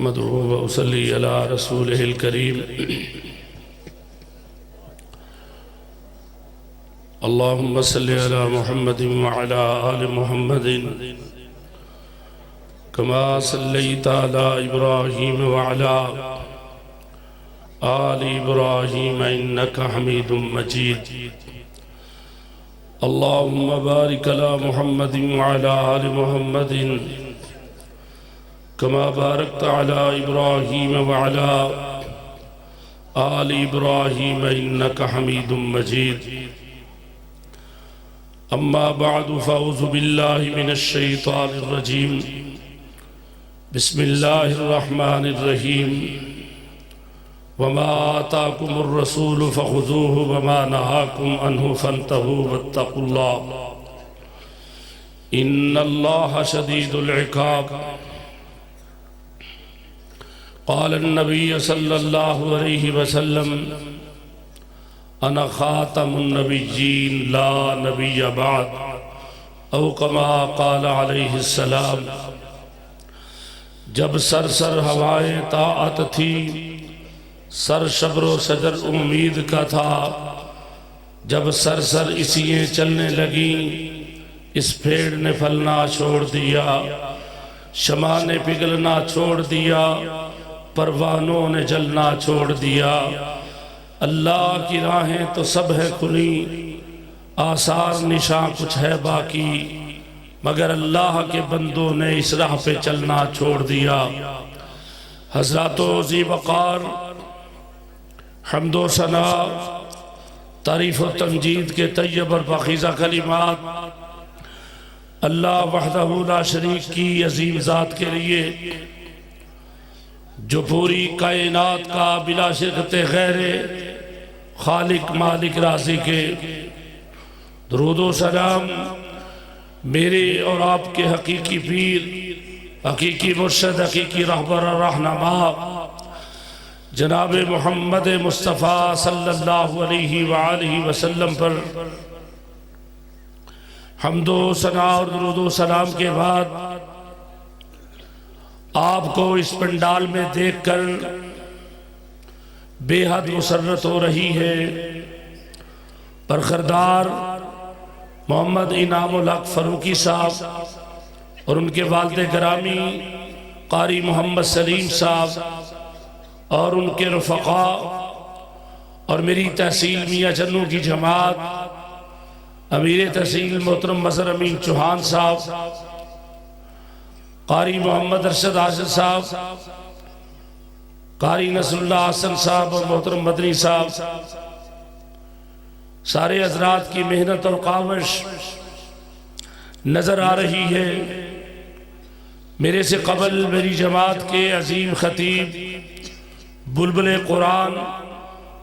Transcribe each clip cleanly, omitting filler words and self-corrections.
احمدہ و اصلی علی رسولہ الکریم اللہم صلی علی محمد وعلی آل محمد کما صلیت علی ابراہیم وعلی آل ابراہیم انکا حمید مجید اللہم بارک علی محمد وعلی آل محمد کما بارکت علی ابراہیم وعلی آل ابراہیم انکا حمید مجید اما بعد فاعوذ باللہ من الشیطان الرجیم بسم اللہ الرحمن الرحیم وما آتاکم الرسول فخذوه وما نہاکم عنہ فانتہوا واتقوا اللہ ان اللہ شدید العقاب قال النبی صلی اللہ علیہ وسلم انا خاتم النبیین لا نبی بعد او کما قال علیہ السلام جب سرسر ہوائیں طاعت تھی سر شبر و شجر امید کا تھا جب سرسر اسییں چلنے لگیں اس پیڑ نے پھلنا چھوڑ دیا شمع نے پگھلنا چھوڑ دیا پروانوں نے جلنا چھوڑ دیا اللہ کی راہیں تو سب ہے کھلی آثار نشاں کچھ ہے باقی مگر اللہ کے بندوں نے اس راہ پہ چلنا چھوڑ دیا حضرات و ذی وقار حمد و ثنا تعریف و تمجید کے طیب اور پاکیزہ کلمات اللہ وحدہ لا شریک کی عظیم ذات کے لیے جو پوری کائنات کا بلا شرکت غیر خالق مالک رازق کے درود و سلام میرے اور آپ کے حقیقی پیر حقیقی مرشد حقیقی رہبر رہنما جناب محمد مصطفیٰ صلی اللہ علیہ وآلہ وسلم پر حمد و ثنا اور درود و سلام کے بعد آپ کو اس پنڈال میں دیکھ کر بے حد مسرت ہو رہی ہے برخردار محمد انعام الحق فاروقی صاحب اور ان کے والد گرامی قاری محمد سلیم صاحب اور ان کے رفقا اور میری تحصیل میاں جنوں کی جماعت امیر تحصیل محترم مظہر امین چوہان صاحب قاری محمد ارشد حاصل صاحب قاری نصر اللہ حسن صاحب اور محترم مدنی صاحب سارے حضرات کی محنت اور کاوش نظر آ رہی ہے میرے سے قبل میری جماعت کے عظیم خطیب بلبل قرآن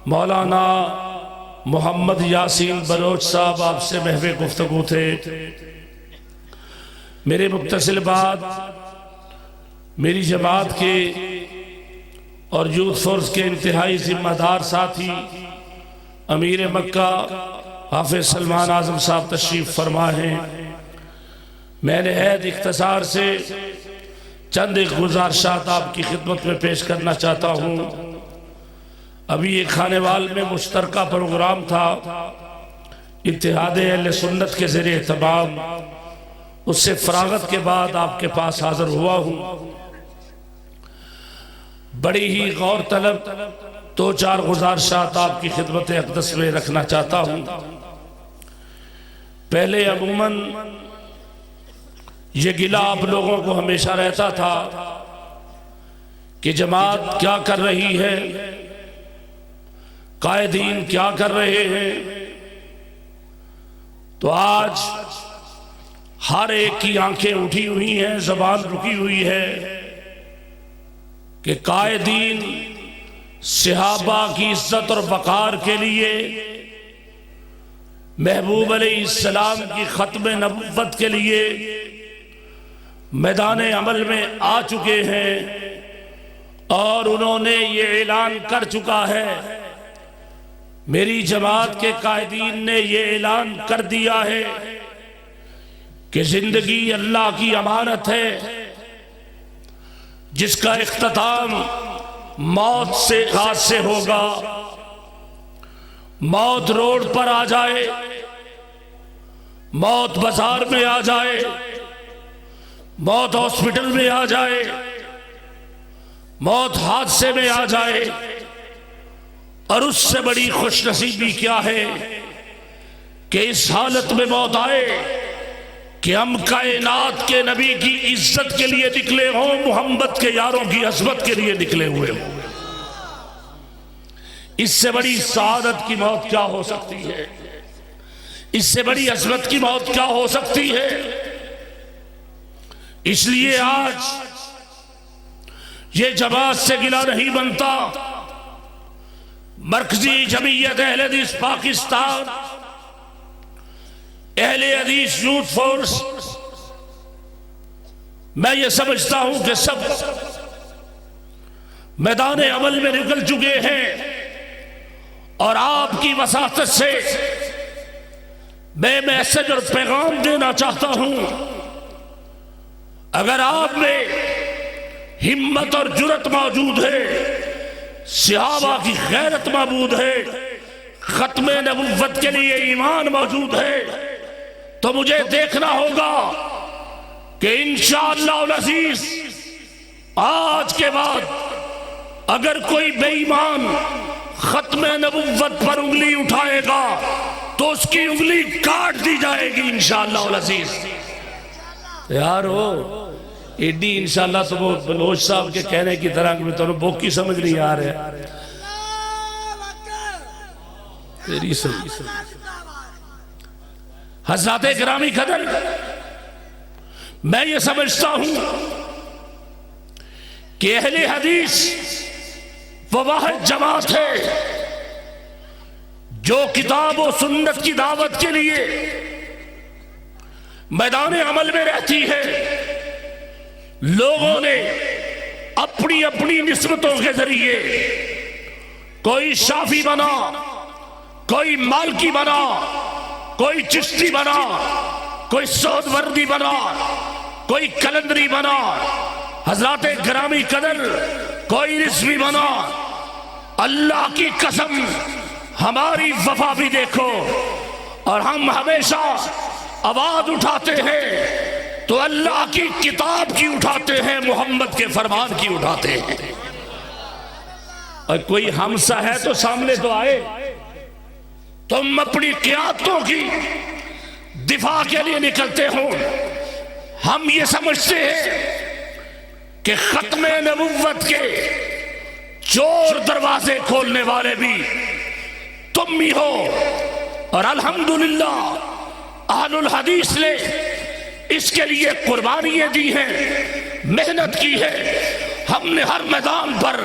مولانا محمد یاسین بلوچ صاحب آپ سے محو گفتگو تھے میرے متصل بعد میری جماعت کے اور یوتھ فورس کے انتہائی ذمہ دار ساتھی امیر مکہ حافظ سلمان اعظم صاحب تشریف فرما ہیں میں نے عہد اختصار سے چند ایک گزارشات آپ کی خدمت میں پیش کرنا چاہتا ہوں ابھی ایک خانے وال میں مشترکہ پروگرام تھا اتحاد اہل سنت کے زیر اہتمام اس سے فراغت کے بعد آپ کے پاس حاضر ہوا ہوں بڑی ہی غور طلب دو چار گزارشات آپ کی خدمت اقدس میں رکھنا چاہتا ہوں پہلے عموماً یہ گلہ آپ لوگوں کو ہمیشہ رہتا تھا کہ جماعت کیا کر رہی ہے قائدین کیا کر رہے ہیں تو آج ہر ایک کی آنکھیں اٹھی ہوئی ہیں زبان رکی ہوئی ہے کہ قائدین صحابہ کی عزت اور وقار کے لیے محبوب علیہ السلام کی ختم نبوت کے لیے میدان عمل میں آ چکے ہیں اور انہوں نے یہ اعلان کر چکا ہے میری جماعت کے قائدین نے یہ اعلان کر دیا ہے کہ زندگی اللہ کی امانت ہے جس کا اختتام موت سے غاز سے ہوگا. موت روڈ پر آ جائے، موت بازار میں آ جائے، موت ہاسپٹل میں آ جائے، موت حادثے میں آ جائے، اور اس سے بڑی خوش نصیبی کیا ہے کہ اس حالت میں موت آئے کہ ہم کائنات کے نبی کی عزت کے لیے نکلے ہوں، محمد کے یاروں کی عظمت کے لیے نکلے ہوئے ہوں. اس سے بڑی سعادت کی موت کیا ہو سکتی ہے؟ اس سے بڑی عظمت کی موت کیا ہو سکتی ہے؟ اس لیے آج یہ جماعت سے گلہ نہیں بنتا. مرکزی جمعیت اہل حدیث پاکستان، اہل حدیث یوتھ فورس، میں یہ سمجھتا ہوں کہ سب میدان عمل میں نکل چکے ہیں، اور آپ کی وساطت سے میں میسج اور پیغام دینا چاہتا ہوں. اگر آپ میں ہمت اور جرت موجود ہے، صحابہ کی غیرت موجود ہے، ختم نبوت کے لیے ایمان موجود ہے، تو مجھے دیکھنا ہوگا کہ انشاءاللہ العزیز آج کے بعد اگر کوئی بے ایمان ختم نبوت پر انگلی اٹھائے گا تو اس کی انگلی کاٹ دی جائے گی انشاءاللہ العزیز. یارو ایڈی انشاءاللہ تو وہ بلوچ صاحب کے کہنے کی طرح کہ میں تو بوکی سمجھ نہیں آ رہے. تیری سمجھ حضرات گرامی قدر، میں یہ سمجھتا ہوں کہ اہل حدیث وہ واحد جماعت ہے جو کتاب و سنت کی دعوت کے لیے میدان عمل میں رہتی ہے. لوگوں نے اپنی اپنی نسبتوں کے ذریعے کوئی شافی بنا، کوئی مالکی بنا، کوئی چشتی بنا، کوئی سعود وردی بنا، کوئی کلندری بنا، حضرات گرامی قدر کوئی رضوی بنا. اللہ کی قسم ہماری وفا بھی دیکھو، اور ہم ہمیشہ آواز اٹھاتے ہیں تو اللہ کی کتاب کی اٹھاتے ہیں، محمد کے فرمان کی اٹھاتے ہیں. اور کوئی ہمسا ہے تو سامنے تو آئے. تم اپنی قیادتوں کی دفاع کے لیے نکلتے ہو. ہم یہ سمجھتے ہیں کہ ختم نبوت کے چور دروازے کھولنے والے بھی تم ہی ہو، اور الحمدللہ اہل الحدیث نے اس کے لیے قربانیاں دی ہیں، محنت کی ہے. ہم نے ہر میدان پر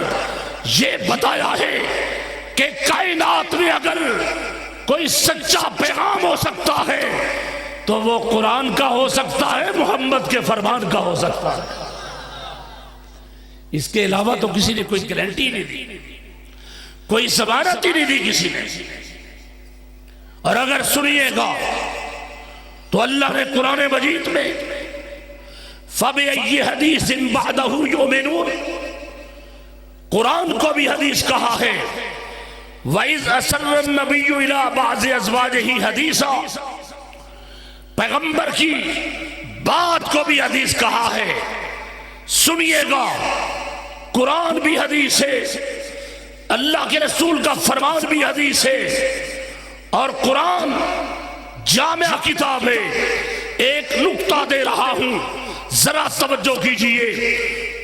یہ بتایا ہے کہ کائنات میں اگر کوئی سچا پیغام ہو سکتا ہے تو وہ قرآن کا ہو سکتا ہے، محمد کے فرمان کا ہو سکتا ہے. اس کے علاوہ تو کسی نے کوئی گارنٹی نہیں دی، کوئی ضمانت ہی نہیں دی کسی نے. اور اگر سنیے گا تو اللہ نے قرآن مجید میں فَبِأَيِّ حَدِيثٍ بَعْدَهُ يُؤْمِنُونَ، قرآن کو بھی حدیث کہا ہے. وَإِذْ أَسَرَّ النَّبِيُّ إِلَىٰ بَعْضِ أَزْوَاجِهِ حَدِيثًا، پیغمبر کی بات کو بھی حدیث کہا ہے. سنیے گا، قرآن بھی حدیث ہے، اللہ کے رسول کا فرمان بھی حدیث ہے، اور قرآن جامع کتاب ہے. ایک نقطہ دے رہا ہوں، ذرا توجہ کیجئے.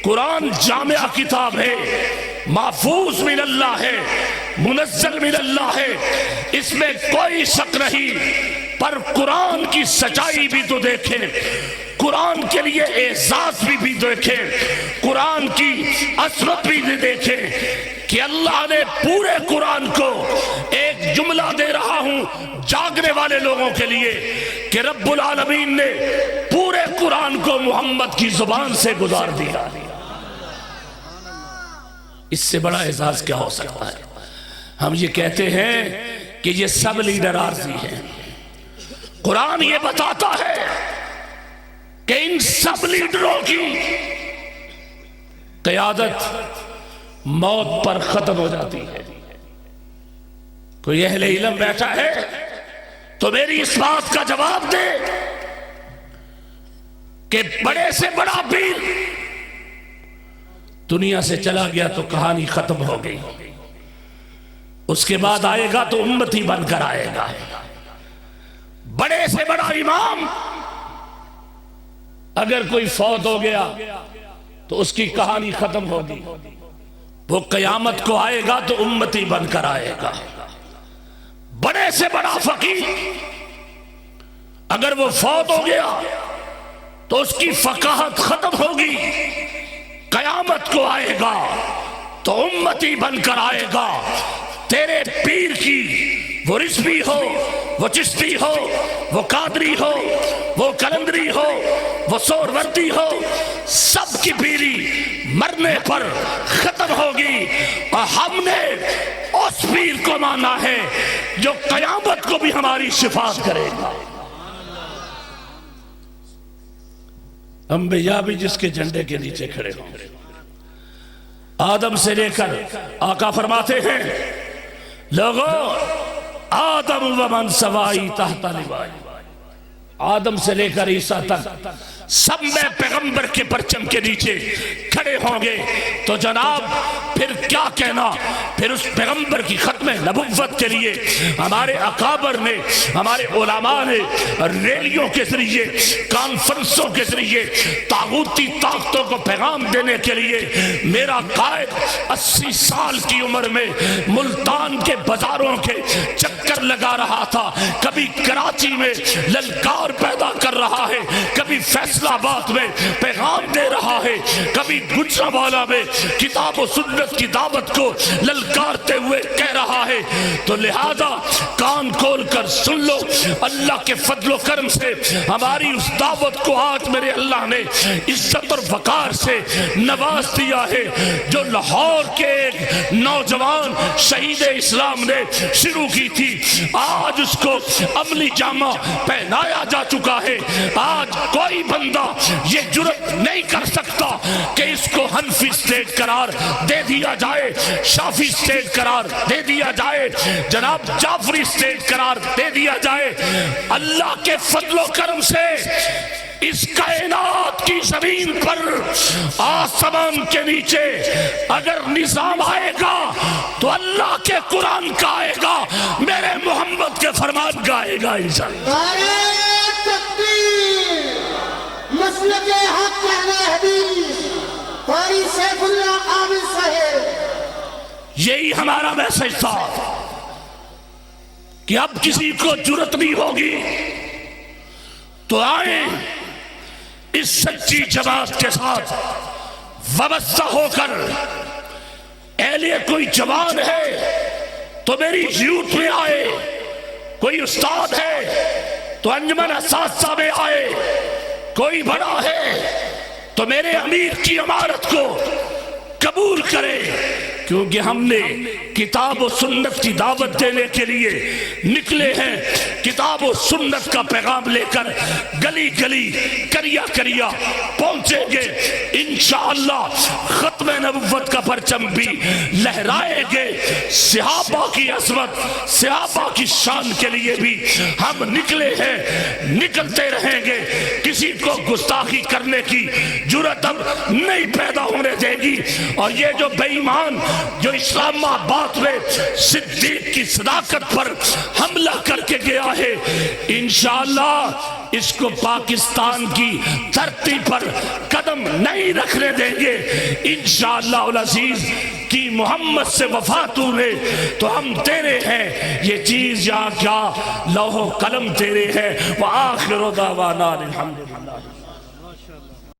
قرآن جامع کتاب ہے، محفوظ من اللہ ہے، منزل من اللہ ہے، اس میں کوئی شک نہیں. پر قرآن کی سچائی بھی تو دیکھیں، قرآن کے لیے اعزاز بھی دیکھیں، قرآن کی عظمت بھی دیکھیں کہ اللہ نے پورے قرآن کو ایک جملہ دے رہا ہوں جاگنے والے لوگوں کے لیے کہ رب العالمین نے پورے قرآن کو محمد کی زبان سے گزار دیا. اس سے بڑا اعزاز کیا ہو سکتا ہے؟ ہم یہ کہتے ہیں کہ یہ سب لیڈر عارضی ہیں. قرآن یہ بتاتا ہے کہ ان سب لیڈروں کی قیادت موت پر ختم ہو جاتی ہے۔ کوئی اہل علم بیٹھا ہے تو میری اس بات کا جواب دے کہ بڑے سے بڑا پیر دنیا سے چلا گیا تو کہانی ختم ہو گئی، اس کے بعد آئے گا تو امتی بن کر آئے گا۔ بڑے سے بڑا امام اگر کوئی فوت ہو گیا تو اس کی کہانی ختم ہوگی، وہ قیامت کو آئے گا تو امتی بن کر آئے گا۔ بڑے سے بڑا فقیر اگر وہ فوت ہو گیا تو اس کی فقاہت ختم ہوگی، قیامت کو آئے گا تو امتی بن کر آئے گا۔ تیرے پیر کی وہ رضوی ہو، وہ چشتی ہو، وہ قادری ہو، وہ کلندری ہو، وہ سہروردی ہو، سب کی پیری مرنے پر ختم ہوگی، اور ہم نے اس پیر کو مانا ہے جو قیامت کو بھی ہماری شفاعت کرے گا۔ انبیاء بھی جس کے جھنڈے کے نیچے کھڑے ہوں، آدم سے لے کر آقا فرماتے ہیں لوگوں آدم و من سوائی تحت لوائی، آدم سے لے کر عیسیٰ تک سب میں پیغمبر کے پرچم کے نیچے کھڑے ہوں گے۔ تو جناب پھر کیا کہنا، پھر اس پیغمبر کی ختم نبوت کے لیے ہمارے اکابر نے، ہمارے علماء نے ریلیوں کے ذریعے، کانفرنسوں کے ذریعے طاغوتی طاقتوں کو پیغام دینے کے لیے میرا قائد 80 سال کی عمر میں ملتان کے بازاروں کے چکر لگا رہا تھا، کبھی کراچی میں للکار پیدا کر رہا ہے، کبھی فیصلہ آباد میں پیغام دے رہا ہے، کبھی گجرانوالہ میں کتاب و سنت کی دعوت کو للکارتے ہوئے کہہ رہا ہے۔ تو لہذا کان کھول کر سن لو، اللہ کے فضل و کرم سے ہماری اس دعوت کو آج میرے اللہ نے عزت اور وقار سے نواز دیا ہے۔ جو لاہور کے ایک نوجوان شہید اسلام نے شروع کی تھی، آج اس کو عملی جامہ پہنایا جا چکا ہے۔ آج کوئی بندہ یہ جرت نہیں کر سکتا کہ اس کو حنفی اسٹیٹ قرار دے دیا جائے، شافی اسٹیٹ قرار دے دیا جائے، جناب جعفری اسٹیٹ قرار دے دیا جائے۔ اللہ کے فضل و کرم سے اس کائنات کی زمین پر، آسمان کے نیچے اگر نظام آئے گا تو اللہ کے قرآن کا آئے گا، میرے محمد کے فرمان کا آئے گا انشاءاللہ۔ مسلک حق اہل حدیث قاری سیف اللہ عامر صاحب، یہی ہمارا میسج تھا کہ اب کسی کو جرت نہیں ہوگی تو آئیں اس سچی جماعت کے ساتھ وابستہ ہو کر۔ اہلیہ کوئی جوان ہے تو میری یوٹ میں آئے، کوئی استاد ہے تو انجمن اساتذہ میں آئے، کوئی بڑا ہے تو میرے امیر کی امارت کو قبول کرے، کیونکہ ہم نے کتاب و سنت کی دعوت دینے کے لیے نکلے ہیں۔ کتاب و سنت کا پیغام لے کر گلی گلی کریا کریا پہنچیں گے انشاءاللہ۔ ختم نبوت کا پرچم بھی لہرائیں گے، صحابہ کی عظمت، صحابہ کی شان کے لیے بھی ہم نکلے ہیں، نکلتے رہیں گے۔ کسی کو گستاخی کرنے کی جرات اب نہیں پیدا ہونے دے گی، اور یہ جو بے ایمان جو اسلام آباد میں صدیق کی صداقت پر حملہ کر کے گیا ہے، انشاءاللہ اس کو پاکستان کی دھرتی پر قدم نہیں رکھنے دیں گے انشاءاللہ العزیز۔ کی محمد سے وفات ہوئے تو ہم تیرے ہیں، یہ چیز یہاں کیا لوح و قلم تیرے ہیں۔ وآخر دعوانا الحمدللہ۔